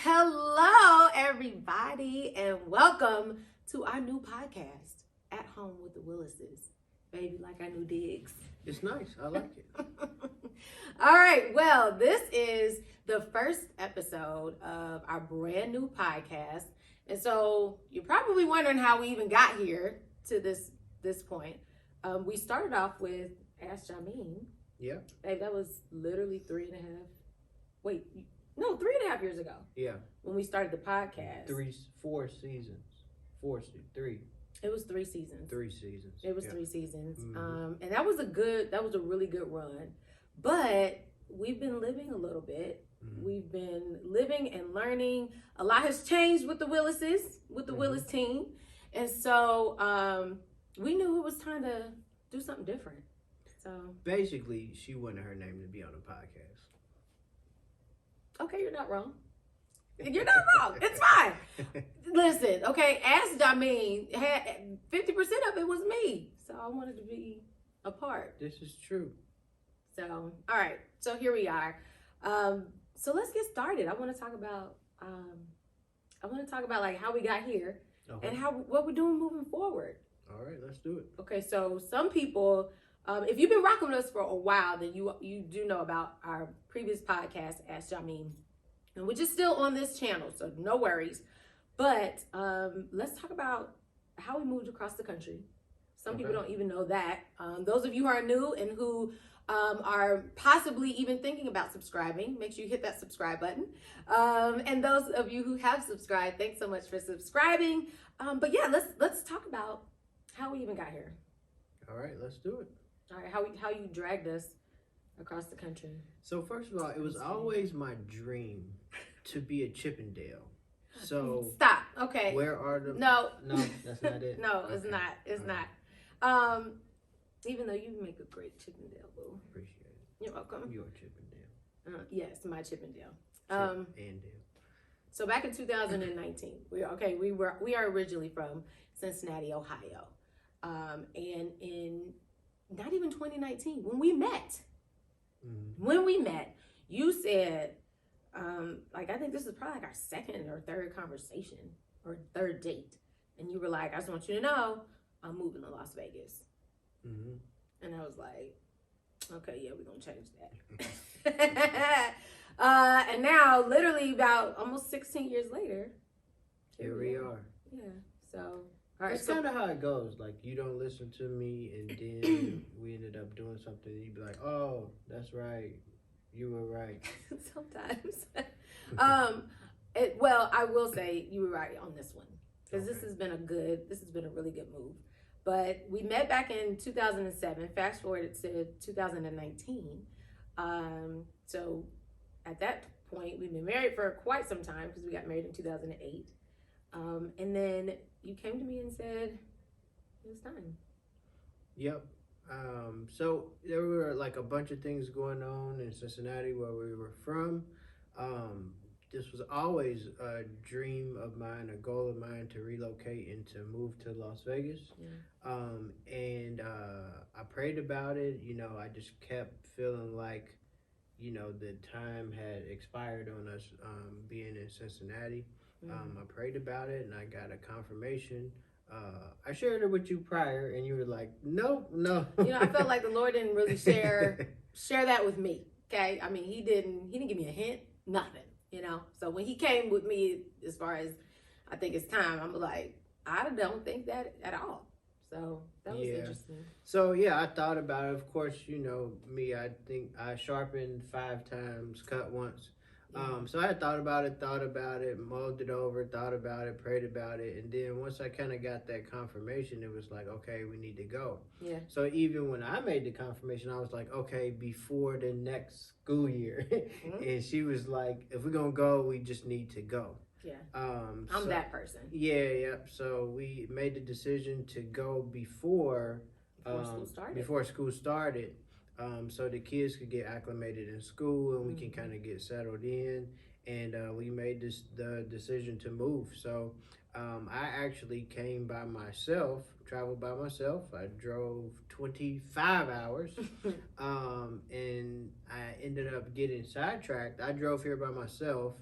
Hello, everybody, and welcome to our new podcast, At Home with the Willises. Baby, like our new digs. It's nice. I like it. All right. Well, this is the first episode of our brand new podcast. And so you're probably wondering how we even got here to this point. We started off with Ask Jameen. Yeah. Babe, that was literally 3.5 years ago. Yeah. When we started the podcast. 4 seasons. 3. It was 3 seasons. 3 seasons. It was 3 seasons. Mm-hmm. And that was a really good run. But we've been living a little bit. Mm-hmm. We've been living and learning. A lot has changed with the Willises, with the Willis team. And so we knew it was time to do something different. So basically, she wanted her name to be on the podcast. Okay, you're not wrong. You're not wrong. It's fine. Listen, okay, Ask Jameen had 50% of it was me. So I wanted to be a part. This is true. So, all right. So here we are. So let's get started. I want to talk about like how we got here and what we're doing moving forward. All right, let's do it. Okay, so some people, if you've been rocking with us for a while, then you do know about our previous podcast, Ask Jameen, and which is still on this channel, so no worries. But let's talk about how we moved across the country. Some people don't even know that. Those of you who are new and who are possibly even thinking about subscribing, make sure you hit that subscribe button. And those of you who have subscribed, thanks so much for subscribing. But yeah, let's talk about how we even got here. All right, let's do it. All right, how you dragged us across the country. So first of all, it was always my dream to be a Chippendale. So stop. Okay. Where are the? No, that's not it. No, okay. It's not. It's not. Even though you make a great Chippendale, boo. Appreciate it. You're welcome. You're Chippendale. Yes, my Chippendale. And Dale. So back in 2019, we are originally from Cincinnati, Ohio, and in not even 2019 when we met. You said, like, I think this is probably like our second or third conversation or third date. And you were like, I just want you to know, I'm moving to Las Vegas. And I was like, okay, yeah, we're going to change that. And now, literally about almost 16 years later. Here we are. Yeah, so. All right, it's kind of how it goes. Like, you don't listen to me, and then we ended up doing something, and you'd be like, oh, that's right. You were right. Sometimes. Well, I will say you were right on this one. Because this has been a really good move. But we met back in 2007. Fast forward to 2019. So at that point, we've been married for quite some time because we got married in 2008. And then you came to me and said, it's time. Yep. So there were like a bunch of things going on in Cincinnati where we were from. This was always a dream of mine, a goal of mine to relocate and to move to Las Vegas. Yeah. And I prayed about it. You know, I just kept feeling like, you know, the time had expired on us being in Cincinnati. I prayed about it and I got a confirmation. I shared it with you prior and you were like, no. You know, I felt like the Lord didn't really share that with me. Okay. I mean, he didn't give me a hint, nothing, you know? So when he came with me, as far as I think it's time, I'm like, I don't think that at all. So that was interesting. So yeah, I thought about it. Of course, you know me, I think I sharpened 5 times, cut once. So I thought about it, mulled it over, thought about it, prayed about it. And then once I kind of got that confirmation, it was like, okay, we need to go. Yeah. So even when I made the confirmation, I was like, okay, before the next school year. And she was like, if we're going to go, we just need to go. Yeah. I'm that person. Yeah. So we made the decision to go before school started. So the kids could get acclimated in school and we can kind of get settled in. And we made the decision to move. So I actually came by myself, traveled by myself. I drove 25 hours and I ended up getting sidetracked. I drove here by myself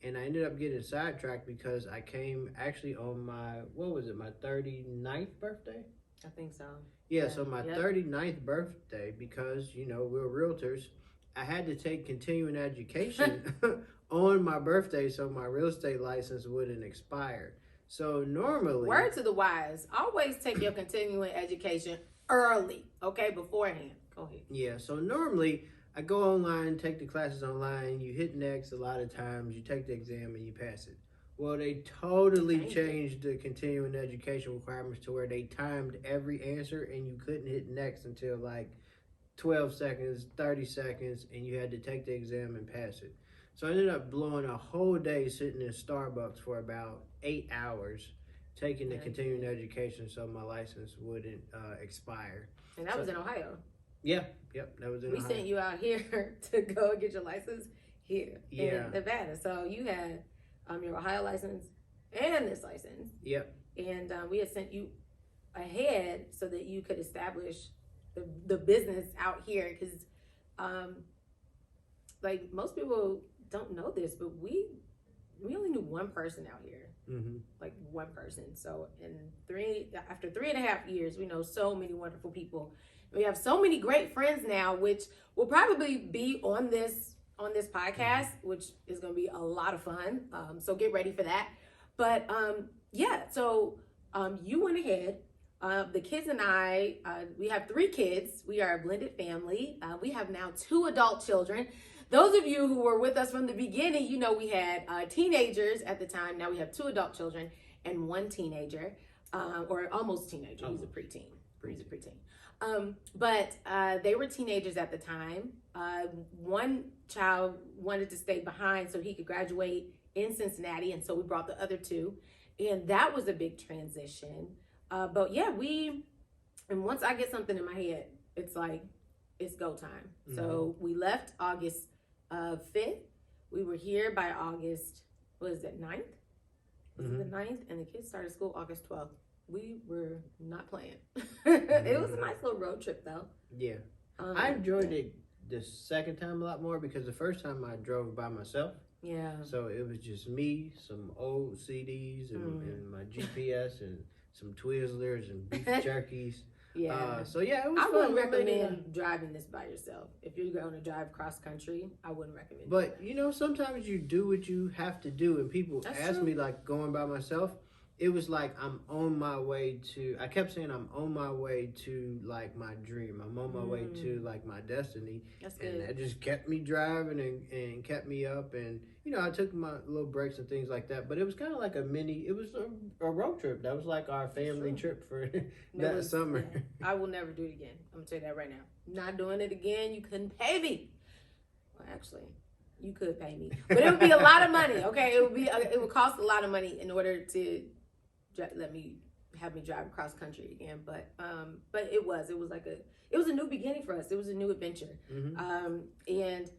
and I ended up getting sidetracked because I came actually on my, what was it, my 39th birthday? I think so. Yeah, so my 39th birthday, because, you know, we're realtors, I had to take continuing education on my birthday so my real estate license wouldn't expire. So normally... Word to the wise, always take your continuing education early, okay, beforehand. Go ahead. Yeah, so normally I go online, take the classes online, you hit next a lot of times, you take the exam and you pass it. Well, they totally changed the continuing education requirements to where they timed every answer and you couldn't hit next until like 12 seconds, 30 seconds, and you had to take the exam and pass it. So I ended up blowing a whole day sitting in Starbucks for about 8 hours, taking the continuing education so my license wouldn't expire. And that was in Ohio. Yeah, yep, that was in Ohio. We sent you out here to go and get your license here in Nevada. So you had your Ohio license and this license. Yep. And we had sent you ahead so that you could establish the business out here, because like most people don't know this, but we only knew one person out here. Like one person. So after 3.5 years, we know so many wonderful people. We have so many great friends now, which will probably be on this podcast, which is going to be a lot of fun. So get ready for that. But so you went ahead. The kids and I, we have 3 kids. We are a blended family. We have now 2 adult children. Those of you who were with us from the beginning, you know we had teenagers at the time. Now we have 2 adult children and 1 teenager, or almost teenager. He's a preteen. He's a preteen. But they were teenagers at the time. One child wanted to stay behind so he could graduate in Cincinnati, and so we brought the other 2. And that was a big transition. But yeah, and once I get something in my head, it's like, it's go time. So we left August 5th. We were here by August, what is it, 9th? Was it the 9th? And the kids started school August 12th. We were not playing. It was a nice little road trip though. Yeah. I enjoyed it the second time a lot more because the first time I drove by myself. Yeah. So it was just me, some old CDs and my GPS and some Twizzlers and beef jerkies. Yeah. So yeah, it was I fun. wouldn't recommend driving this by yourself. If you're going to drive cross country, I wouldn't recommend it. But you know, sometimes you do what you have to do, and people ask me like going by myself. It was like I'm on my way to. I kept saying I'm on my way to like my dream. I'm on my way to like my destiny. That's good. And that just kept me driving and kept me up. And you know, I took my little breaks and things like that. But it was kind of like it was a road trip. That was like our family trip for that summer. Yeah. I will never do it again. I'm gonna tell you that right now. Not doing it again. You couldn't pay me. Well, actually, you could pay me, but it would be a lot of money. Okay, it would cost a lot of money in order to have me drive across country again. But it was like it was a new beginning for us. It was a new adventure. And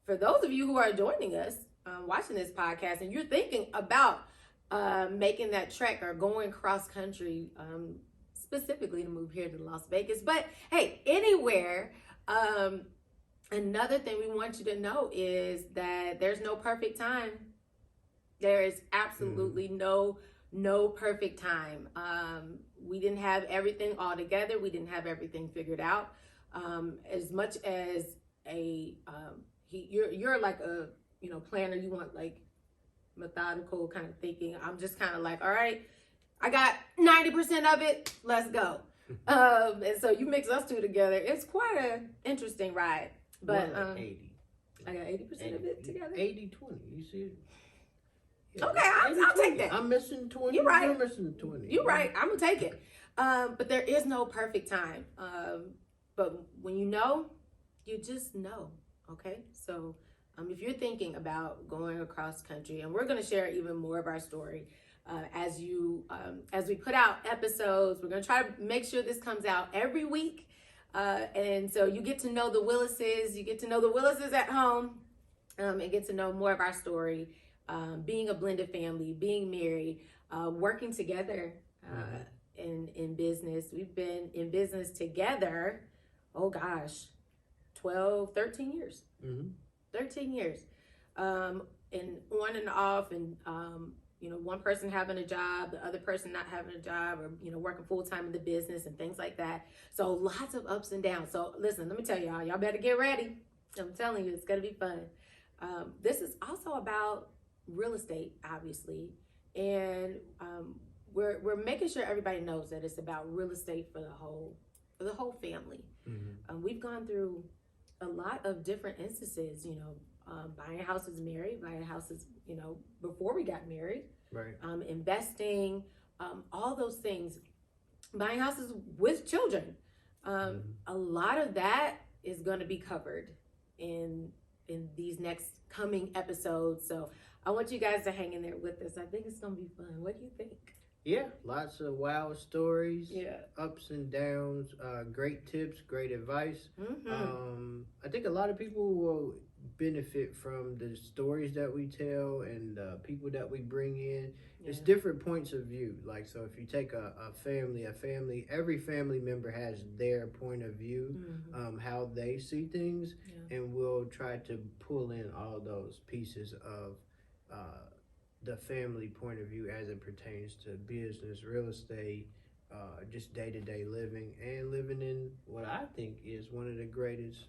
for those of you who are joining us, watching this podcast, and you're thinking about making that trek or going cross country, specifically to move here to Las Vegas, but hey, anywhere. Another thing we want you to know is that there's no perfect time. There is absolutely no perfect time. We didn't have everything all together. We didn't have everything figured out. As much as you're like a planner, you want like methodical kind of thinking. I'm just kind of like, all right, I got 90% of it. Let's go. And so you mix us 2 together. It's quite an interesting ride. But 80. I got 80% of it together. 80-20. You see it? Yeah, okay, I'll take that. I'm missing 20. You're right. You're missing 20. You're right. I'm gonna take it. But there is no perfect time. But when you know, you just know. Okay. So if you're thinking about going across country, and we're gonna share even more of our story as we put out episodes. We're gonna try to make sure this comes out every week, and so you get to know the Willises. You get to know the Willises at home, and get to know more of our story. Being a blended family, being married, working together in business. We've been in business together, 13 years. 13 years. and on and off, and one person having a job, the other person not having a job, or working full-time in the business and things like that. So lots of ups and downs. So listen, let me tell y'all better get ready. I'm telling you, it's gonna be fun. This is also about real estate, obviously, and we're making sure everybody knows that it's about real estate for the whole family. We've gone through a lot of different instances, buying houses married, buying houses, before we got married, right? Investing, all those things, buying houses with children. A lot of that is going to be covered in these next coming episodes. So I want you guys to hang in there with us. I think it's going to be fun. What do you think? Yeah, lots of wow stories, Yeah, ups and downs, great tips, great advice. I think a lot of people will benefit from the stories that we tell and people that we bring in. yeah. It's different points of view. Like, so if you take a family, every family member has their point of view, how they see things, and we'll try to pull in all those pieces of the family point of view as it pertains to business, real estate, just day-to-day living, and living in what I think is one of the greatest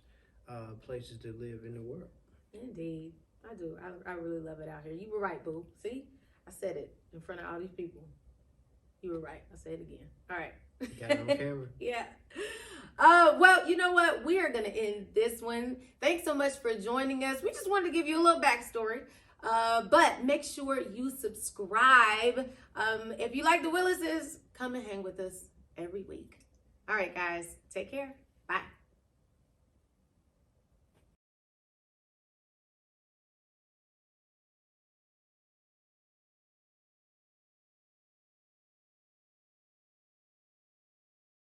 places to live in the world. Indeed, I do. I really love it out here. You were right, boo. See, I said it in front of all these people. You were right. I say it again. All right. Got it on camera. Yeah. Well, you know what? We are going to end this one. Thanks so much for joining us. We just wanted to give you a little backstory. But make sure you subscribe. If you like the Willises, come and hang with us every week. All right, guys. Take care. Bye.